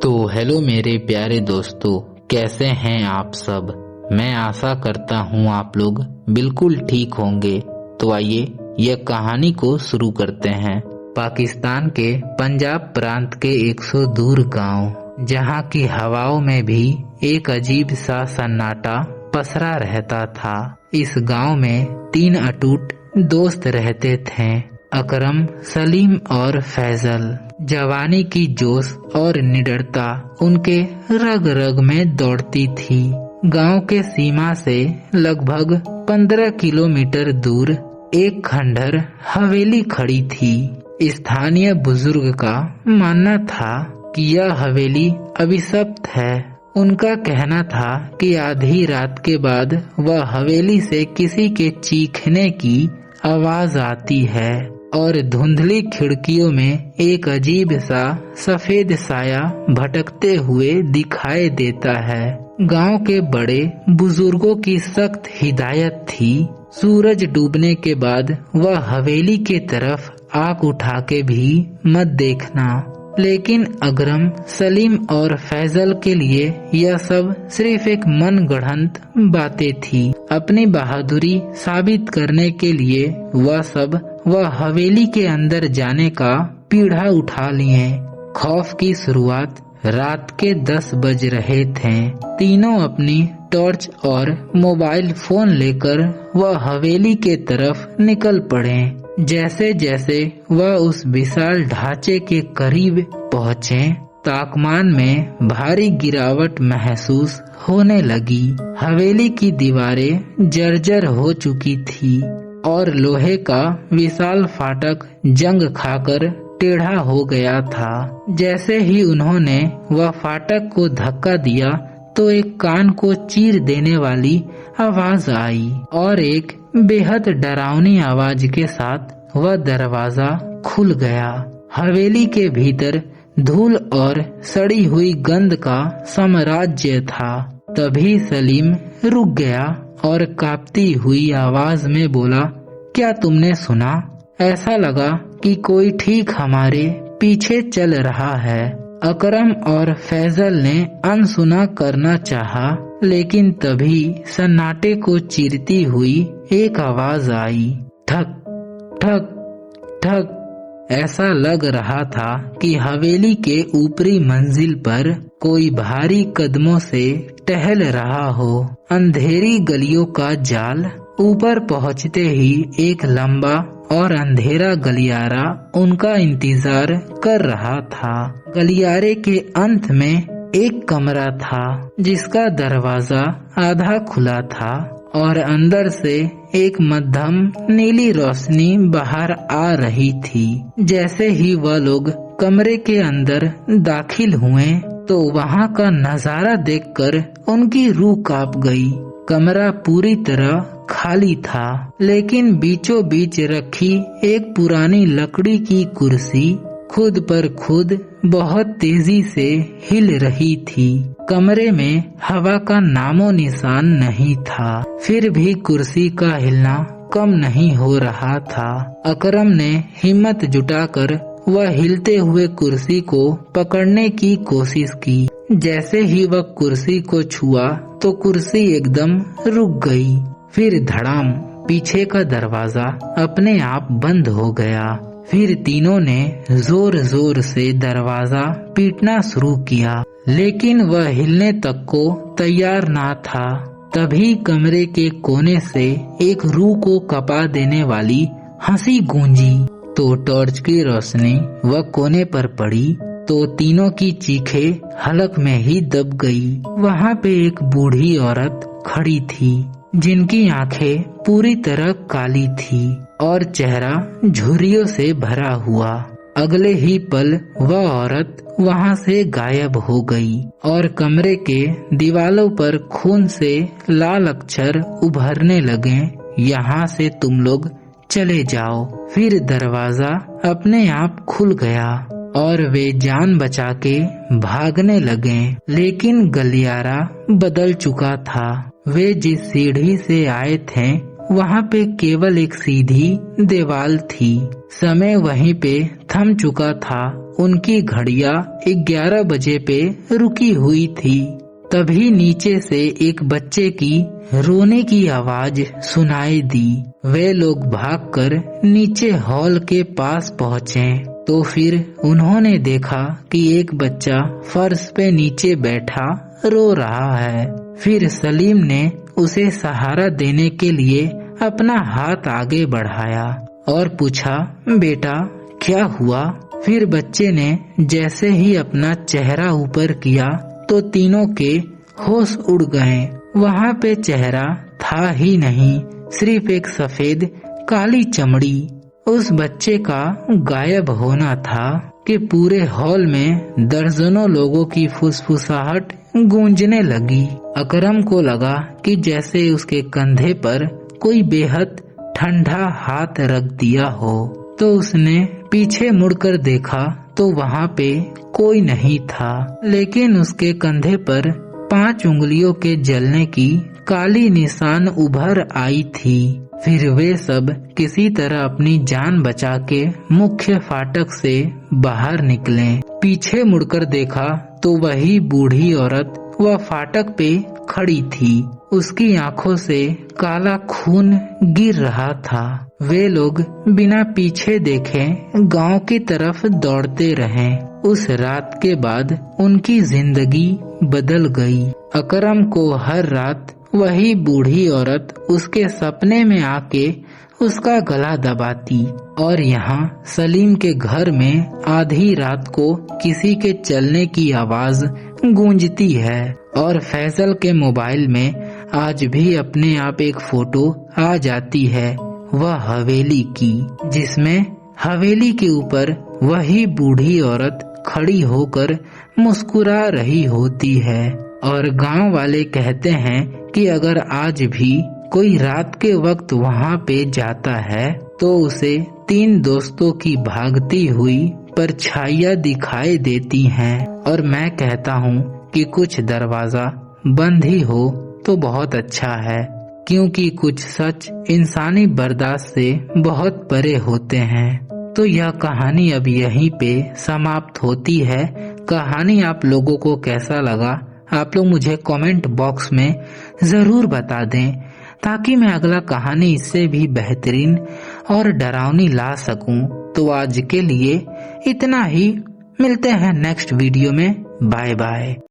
तो हेलो मेरे प्यारे दोस्तों, कैसे हैं आप सब। मैं आशा करता हूँ आप लोग बिल्कुल ठीक होंगे। तो आइए यह कहानी को शुरू करते हैं। पाकिस्तान के पंजाब प्रांत के 100 दूर गांव, जहाँ की हवाओं में भी एक अजीब सा सन्नाटा पसरा रहता था। इस गांव में 3 अटूट दोस्त रहते थे, अकरम, सलीम और फैजल। जवानी की जोश और निडरता उनके रग रग में दौड़ती थी। गांव के सीमा से लगभग 15 किलोमीटर दूर एक खंडहर हवेली खड़ी थी। स्थानीय बुजुर्ग का मानना था कि यह हवेली अभिशप्त है। उनका कहना था कि आधी रात के बाद वह हवेली से किसी के चीखने की आवाज आती है और धुंधली खिड़कियों में एक अजीब सा सफेद साया भटकते हुए दिखाई देता है। गांव के बड़े बुजुर्गों की सख्त हिदायत थी, सूरज डूबने के बाद वह हवेली के तरफ आंख उठा के भी मत देखना। लेकिन अकरम, सलीम और फैजल के लिए यह सब सिर्फ एक मन गढ़ंत बातें थी। अपनी बहादुरी साबित करने के लिए वह हवेली के अंदर जाने का पीढ़ा उठा लिए। खौफ की शुरुआत रात के 10 बज रहे थे। तीनों अपनी टॉर्च और मोबाइल फोन लेकर वह हवेली के तरफ निकल पड़े। जैसे जैसे वह उस विशाल ढांचे के करीब पहुँचे, तापमान में भारी गिरावट महसूस होने लगी। हवेली की दीवारें जर्जर हो चुकी थी और लोहे का विशाल फाटक जंग खाकर टेढ़ा हो गया था। जैसे ही उन्होंने वह फाटक को धक्का दिया तो एक कान को चीर देने वाली आवाज आई और एक बेहद डरावनी आवाज के साथ वह दरवाजा खुल गया। हवेली के भीतर धूल और सड़ी हुई गंध का साम्राज्य था। तभी सलीम रुक गया और कांपती हुई आवाज में बोला, क्या तुमने सुना? ऐसा लगा कि कोई ठीक हमारे पीछे चल रहा है। अकरम और फैजल ने अनसुना करना चाहा, लेकिन तभी सन्नाटे को चीरती हुई एक आवाज आई, ठक ठक ठक। ऐसा लग रहा था कि हवेली के ऊपरी मंजिल पर कोई भारी कदमों से टहल रहा हो। अंधेरी गलियों का जाल। ऊपर पहुंचते ही एक लंबा और अंधेरा गलियारा उनका इंतजार कर रहा था। गलियारे के अंत में एक कमरा था जिसका दरवाजा आधा खुला था और अंदर से एक मध्यम नीली रोशनी बाहर आ रही थी। जैसे ही वह लोग कमरे के अंदर दाखिल हुए तो वहां का नजारा देखकर उनकी रूह कांप गई। कमरा पूरी तरह खाली था, लेकिन बीचों बीच रखी एक पुरानी लकड़ी की कुर्सी खुद पर खुद बहुत तेजी से हिल रही थी। कमरे में हवा का नामो निशान नहीं था, फिर भी कुर्सी का हिलना कम नहीं हो रहा था। अकरम ने हिम्मत जुटाकर वह हिलते हुए कुर्सी को पकड़ने की कोशिश की। जैसे ही वह कुर्सी को छुआ तो कुर्सी एकदम रुक गई। फिर धड़ाम, पीछे का दरवाजा अपने आप बंद हो गया। फिर तीनों ने जोर जोर से दरवाजा पीटना शुरू किया, लेकिन वह हिलने तक को तैयार ना था। तभी कमरे के कोने से एक रूह को कपा देने वाली हंसी गूंजी तो टॉर्च की रोशनी वह कोने पर पड़ी तो तीनों की चीखें हलक में ही दब गई। वहाँ पे एक बूढ़ी औरत खड़ी थी जिनकी आंखें पूरी तरह काली थी और चेहरा झुर्रियों से भरा हुआ। अगले ही पल वह औरत वहां से गायब हो गई और कमरे के दीवालों पर खून से लाल अक्षर उभरने लगे, यहाँ से तुम लोग चले जाओ। फिर दरवाजा अपने आप खुल गया और वे जान बचा के भागने लगे, लेकिन गलियारा बदल चुका था। वे जिस सीढ़ी से आए थे वहाँ पे केवल एक सीधी दीवार थी। समय वहीं पे थम चुका था। उनकी घड़ियां 11 बजे पे रुकी हुई थी। तभी नीचे से एक बच्चे की रोने की आवाज सुनाई दी। वे लोग भागकर नीचे हॉल के पास पहुँचे तो फिर उन्होंने देखा कि एक बच्चा फर्श पे नीचे बैठा रो रहा है। फिर सलीम ने उसे सहारा देने के लिए अपना हाथ आगे बढ़ाया और पूछा, बेटा क्या हुआ? फिर बच्चे ने जैसे ही अपना चेहरा ऊपर किया तो तीनों के होश उड़ गए। वहाँ पे चेहरा था ही नहीं, सिर्फ एक सफेद काली चमड़ी। उस बच्चे का गायब होना था कि पूरे हॉल में दर्जनों लोगों की फुसफुसाहट गूंजने लगी। अकरम को लगा कि जैसे उसके कंधे पर कोई बेहद ठंडा हाथ रख दिया हो। तो उसने पीछे मुड़कर देखा तो वहाँ पे कोई नहीं था, लेकिन उसके कंधे पर 5 उंगलियों के जलने की काली निशान उभर आई थी। फिर वे सब किसी तरह अपनी जान बचा के मुख्य फाटक से बाहर निकले। पीछे मुड़कर देखा तो वही बूढ़ी औरत वह फाटक पे खड़ी थी। उसकी आंखों से काला खून गिर रहा था। वे लोग बिना पीछे देखे गांव की तरफ दौड़ते रहे। उस रात के बाद उनकी जिंदगी बदल गई। अकरम को हर रात वही बूढ़ी औरत उसके सपने में आके उसका गला दबाती और यहाँ सलीम के घर में आधी रात को किसी के चलने की आवाज गूंजती है और फैसल के मोबाइल में आज भी अपने आप एक फोटो आ जाती है, वह हवेली की, जिसमें हवेली के ऊपर वही बूढ़ी औरत खड़ी होकर मुस्कुरा रही होती है। और गांव वाले कहते हैं कि अगर आज भी कोई रात के वक्त वहां पे जाता है तो उसे 3 दोस्तों की भागती हुई परछाइयां दिखाई देती हैं। और मैं कहता हूँ कि कुछ दरवाजा बंद ही हो तो बहुत अच्छा है, क्योंकि कुछ सच इंसानी बर्दाश्त से बहुत परे होते हैं। तो यह कहानी अब यहीं पे समाप्त होती है। कहानी आप लोगों को कैसा लगा आप लोग मुझे कमेंट बॉक्स में जरूर बता दें, ताकि मैं अगला कहानी इससे भी बेहतरीन और डरावनी ला सकूं। तो आज के लिए इतना ही, मिलते हैं नेक्स्ट वीडियो में। Bye bye.